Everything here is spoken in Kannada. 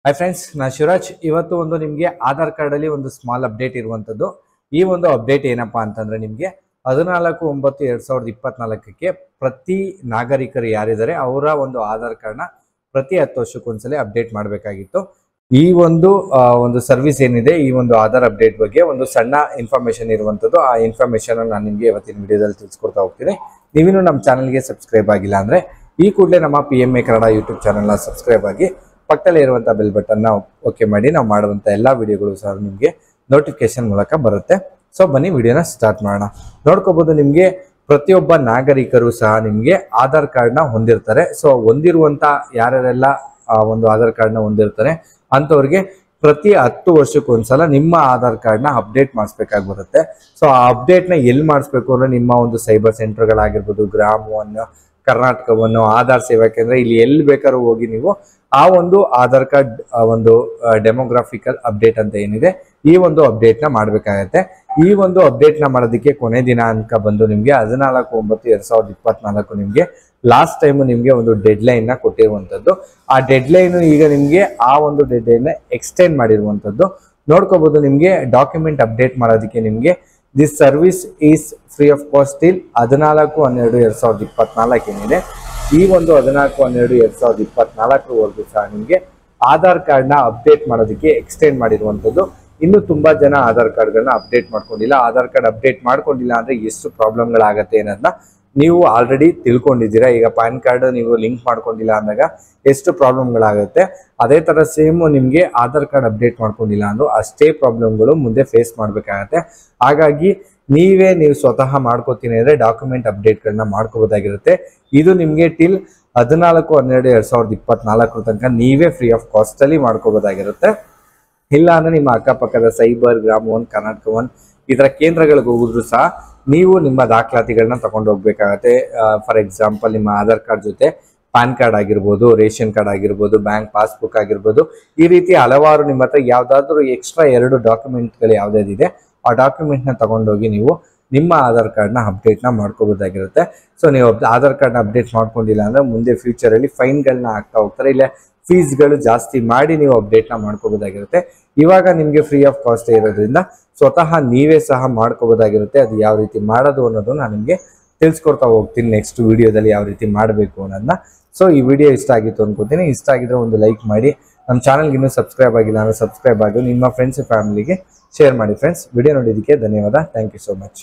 ಹಾಯ್ ಫ್ರೆಂಡ್ಸ್, ನಾನು ಶಿವರಾಜ್. ಇವತ್ತು ನಿಮಗೆ ಆಧಾರ್ ಕಾರ್ಡ್ ಅಲ್ಲಿ ಒಂದು ಸ್ಮಾಲ್ ಅಪ್ಡೇಟ್ ಇರುವಂತದ್ದು. ಈ ಒಂದು ಅಪ್ಡೇಟ್ ಏನಪ್ಪಾ ಅಂತಂದ್ರೆ ನಿಮಗೆ 14/9/2024ಕ್ಕೆ ಪ್ರತಿ ನಾಗರಿಕರು ಯಾರಿದ್ದಾರೆ ಅವರ ಒಂದು ಆಧಾರ್ ಕಾರ್ಡ್ನ ಪ್ರತಿ 10 ವರ್ಷಕ್ಕೊಂದ್ಸಲ ಅಪ್ಡೇಟ್ ಮಾಡಬೇಕಾಗಿತ್ತು. ಈ ಒಂದು ಸರ್ವಿಸ್ ಏನಿದೆ, ಈ ಒಂದು ಆಧಾರ್ ಅಪ್ಡೇಟ್ ಬಗ್ಗೆ ಒಂದು ಸಣ್ಣ ಇನ್ಫಾರ್ಮೇಶನ್ ಇರುವಂತದ್ದು. ಆ ಇನ್ಫಾರ್ಮೇಶನ್ ನಾನು ನಿಮಗೆ ಇವತ್ತಿನ ವಿಡಿಯೋದಲ್ಲಿ ತಿಳಿಸ್ಕೊಡ್ತಾ ಹೋಗ್ತೀನಿ. ನೀವಿನ್ನು ನಮ್ಮ ಚಾನಲ್ಗೆ ಸಬ್ಸ್ಕ್ರೈಬ್ ಆಗಿಲ್ಲ ಅಂದ್ರೆ ಈ ಕೂಡಲೇ ನಮ್ಮ PMA ಕನ್ನಡ ಯೂಟ್ಯೂಬ್ ಚಾನಲ್ನ ಸಬ್ಸ್ಕ್ರೈಬ್ ಆಗಿ ಪಕ್ಕದಲ್ಲೇ ಇರುವಂಥ ಬೆಲ್ ಬಟನ್ನ ಓಕೆ ಮಾಡಿ. ನಾವು ಮಾಡುವಂಥ ಎಲ್ಲ ವಿಡಿಯೋಗಳು ಸಹ ನಿಮಗೆ ನೋಟಿಫಿಕೇಶನ್ ಮೂಲಕ ಬರುತ್ತೆ. ಸೊ ಬನ್ನಿ ವಿಡಿಯೋನ ಸ್ಟಾರ್ಟ್ ಮಾಡೋಣ. ನೋಡ್ಕೋಬಹುದು, ನಿಮಗೆ ಪ್ರತಿಯೊಬ್ಬ ನಾಗರಿಕರು ಸಹ ನಿಮಗೆ ಆಧಾರ್ ಕಾರ್ಡ್ನ ಹೊಂದಿರ್ತಾರೆ. ಸೊ ಹೊಂದಿರುವಂಥ ಯಾರ್ಯಾರೆಲ್ಲ ಒಂದು ಆಧಾರ್ ಕಾರ್ಡ್ನ ಹೊಂದಿರ್ತಾರೆ ಅಂಥವ್ರಿಗೆ ಪ್ರತಿ 10 ವರ್ಷಕ್ಕೊಂದ್ಸಲ ನಿಮ್ಮ ಆಧಾರ್ ಕಾರ್ಡ್ನ ಅಪ್ಡೇಟ್ ಮಾಡಿಸ್ಬೇಕಾಗಿ ಬರುತ್ತೆ. ಸೊ ಆ ಅಪ್ಡೇಟ್ನ ಎಲ್ಲಿ ಮಾಡಿಸ್ಬೇಕು ಅಂದ್ರೆ ನಿಮ್ಮ ಒಂದು ಸೈಬರ್ ಸೆಂಟರ್ಗಳಾಗಿರ್ಬೋದು, ಗ್ರಾಮ ಕರ್ನಾಟಕವನ್ನು ಆಧಾರ್ ಸೇವಾ ಕೇಂದ್ರ, ಇಲ್ಲಿ ಎಲ್ಲಿ ಬೇಕಾದ್ರೂ ಹೋಗಿ ನೀವು ಆ ಒಂದು ಆಧಾರ್ ಕಾರ್ಡ್ ಒಂದು ಡೆಮೋಗ್ರಾಫಿಕಲ್ ಅಪ್ಡೇಟ್ ಅಂತ ಏನಿದೆ ಈ ಒಂದು ಅಪ್ಡೇಟ್ ನ ಮಾಡ್ಬೇಕಾಗತ್ತೆ. ಈ ಒಂದು ಅಪ್ಡೇಟ್ ನ ಮಾಡೋದಕ್ಕೆ ಕೊನೆ ದಿನಾಂಕ ಬಂದು ನಿಮ್ಗೆ 14/9/2024 ನಿಮ್ಗೆ ಲಾಸ್ಟ್ ಟೈಮ್ ನಿಮ್ಗೆ ಒಂದು ಡೆಡ್ ಲೈನ್ ನ ಕೊಟ್ಟಿರುವಂತದ್ದು. ಆ ಡೆಡ್ ಲೈನ್ ಈಗ ನಿಮ್ಗೆ ಆ ಒಂದು ಡೆಡ್ ಲೈನ್ ಎಕ್ಸ್ಟೆಂಡ್ ಮಾಡಿರುವಂತದ್ದು. ನೋಡ್ಕೋಬಹುದು, ನಿಮ್ಗೆ ಡಾಕ್ಯುಮೆಂಟ್ ಅಪ್ಡೇಟ್ ಮಾಡೋದಕ್ಕೆ ನಿಮ್ಗೆ this service is free of cost till 14/12/2024 ಏನಿದೆ, ಈ ಒಂದು 14/12/2024ವರೆಗೂ ಸಹ ನಿಮಗೆ ಆಧಾರ್ ಕಾರ್ಡ್ನ ಅಪ್ಡೇಟ್ ಮಾಡೋದಕ್ಕೆ ಎಕ್ಸ್ಟೆಂಡ್ ಮಾಡಿರುವಂಥದ್ದು. ಇನ್ನು ತುಂಬಾ ಜನ ಆಧಾರ್ ಕಾರ್ಡ್ಗಳನ್ನ ಅಪ್ಡೇಟ್ ಮಾಡ್ಕೊಂಡಿಲ್ಲ. ಆಧಾರ್ ಕಾರ್ಡ್ ಅಪ್ಡೇಟ್ ಮಾಡ್ಕೊಂಡಿಲ್ಲ ಅಂದ್ರೆ ಎಷ್ಟು ಪ್ರಾಬ್ಲಮ್ಗಳಾಗತ್ತೆ ಅನ್ನೋದನ್ನ ನೀವು ಆಲ್ರೆಡಿ ತಿಳ್ಕೊಂಡಿದ್ದೀರಾ. ಈಗ ಪ್ಯಾನ್ ಕಾರ್ಡ್ ನೀವು ಲಿಂಕ್ ಮಾಡ್ಕೊಂಡಿಲ್ಲ ಅಂದಾಗ ಎಷ್ಟು ಪ್ರಾಬ್ಲಮ್ಗಳಾಗುತ್ತೆ, ಅದೇ ತರ ಸೇಮ್ ನಿಮ್ಗೆ ಆಧಾರ್ ಕಾರ್ಡ್ ಅಪ್ಡೇಟ್ ಮಾಡ್ಕೊಂಡಿಲ್ಲ ಅಂದ್ರೂ ಅಷ್ಟೇ ಪ್ರಾಬ್ಲಮ್ಗಳು ಮುಂದೆ ಫೇಸ್ ಮಾಡ್ಬೇಕಾಗತ್ತೆ. ಹಾಗಾಗಿ ನೀವು ಸ್ವತಃ ಮಾಡ್ಕೋತೀನಿ ಅಂದ್ರೆ ಡಾಕ್ಯುಮೆಂಟ್ ಅಪ್ಡೇಟ್ಗಳನ್ನ ಮಾಡ್ಕೋಬೋದಾಗಿರುತ್ತೆ. ಇದು ನಿಮ್ಗೆ ಟಿಲ್ 14/12/2024 ತನಕ ನೀವೇ ಫ್ರೀ ಆಫ್ ಕಾಸ್ಟ್ ಅಲ್ಲಿ ಮಾಡ್ಕೋಬೋದಾಗಿರುತ್ತೆ. ಇಲ್ಲ ಅಂದ್ರೆ ನಿಮ್ಮ ಅಕ್ಕಪಕ್ಕದ ಸೈಬರ್, ಗ್ರಾಮ ಒನ್, ಕರ್ನಾಟಕ ಒನ್ ಈ ತರ ಕೇಂದ್ರಗಳಿಗೆ ಹೋಗಿದ್ರು ಸಹ ನೀವು ನಿಮ್ಮ ದಾಖಲಾತಿಗಳನ್ನ ತಗೊಂಡು ಹೋಗ್ಬೇಕಾಗತ್ತೆ. ಫಾರ್ ಎಕ್ಸಾಂಪಲ್, ನಿಮ್ಮ ಆಧಾರ್ ಕಾರ್ಡ್ ಜೊತೆ ಪ್ಯಾನ್ ಕಾರ್ಡ್ ಆಗಿರ್ಬೋದು, ರೇಷನ್ ಕಾರ್ಡ್ ಆಗಿರ್ಬೋದು, ಬ್ಯಾಂಕ್ ಪಾಸ್ಬುಕ್ ಆಗಿರ್ಬೋದು, ಈ ರೀತಿ ಹಲವಾರು ನಿಮ್ಮ ಹತ್ರ ಯಾವ್ದಾದ್ರು ಎಕ್ಸ್ಟ್ರಾ 2 ಡಾಕ್ಯುಮೆಂಟ್ಗಳು ಯಾವ್ದಾದಿದೆ ಆ ಡಾಕ್ಯುಮೆಂಟ್ನ ತಗೊಂಡೋಗಿ ನೀವು ನಿಮ್ಮ ಆಧಾರ್ ಕಾರ್ಡ್ನ ಅಪ್ಡೇಟ್ನ ಮಾಡ್ಕೋಬೋದಾಗಿರುತ್ತೆ. ಸೊ ನೀವು ಆಧಾರ್ ಕಾರ್ಡ್ನ ಅಪ್ಡೇಟ್ ಮಾಡ್ಕೊಂಡಿಲ್ಲ ಅಂದ್ರೆ ಮುಂದೆ ಫ್ಯೂಚರಲ್ಲಿ ಫೈನ್ಗಳನ್ನ ಹಾಕ್ತಾ ಹೋಗ್ತಾರೆ, ಇಲ್ಲ ಫೀಸ್ಗಳು ಜಾಸ್ತಿ ಮಾಡಿ ನೀವು ಅಪ್ಡೇಟ್ನ ಮಾಡ್ಕೋಬೋದಾಗಿರುತ್ತೆ. ಇವಾಗ ನಿಮಗೆ ಫ್ರೀ ಆಫ್ ಕಾಸ್ಟ್ ಇರೋದ್ರಿಂದ ಸ್ವತಃ ನೀವೇ ಸಹ ಮಾಡ್ಕೋಬೋದಾಗಿರುತ್ತೆ. ಅದು ಯಾವ ರೀತಿ ಮಾಡೋದು ಅನ್ನೋದು ನಾನು ನಿಮಗೆ ತಿಳಿಸ್ಕೊಡ್ತಾ ಹೋಗ್ತೀನಿ ನೆಕ್ಸ್ಟ್ ವಿಡಿಯೋದಲ್ಲಿ ಯಾವ ರೀತಿ ಮಾಡಬೇಕು ಅನ್ನೋದನ್ನ. ಸೊ ಈ ವಿಡಿಯೋ ಇಷ್ಟ ಆಗಿತ್ತು ಅನ್ಕೋತೀನಿ. ಇಷ್ಟ ಆಗಿದ್ರೆ ಒಂದು ಲೈಕ್ ಮಾಡಿ, ನಮ್ಮ ಚಾನಲ್ಗೆ ಇನ್ನೂ ಸಬ್ಸ್ಕ್ರೈಬ್ ಆಗಿಲ್ಲ ಅಂದ್ರೆ ಸಬ್ಸ್ಕ್ರೈಬ್ ಆಗಿ ನಿಮ್ಮ ಫ್ರೆಂಡ್ಸ್ ಫ್ಯಾಮಿಲಿಗೆ ಶೇರ್ ಮಾಡಿ. ಫ್ರೆಂಡ್ಸ್, ವಿಡಿಯೋ ನೋಡಿದ್ದಕ್ಕೆ ಧನ್ಯವಾದ. Thank you so much.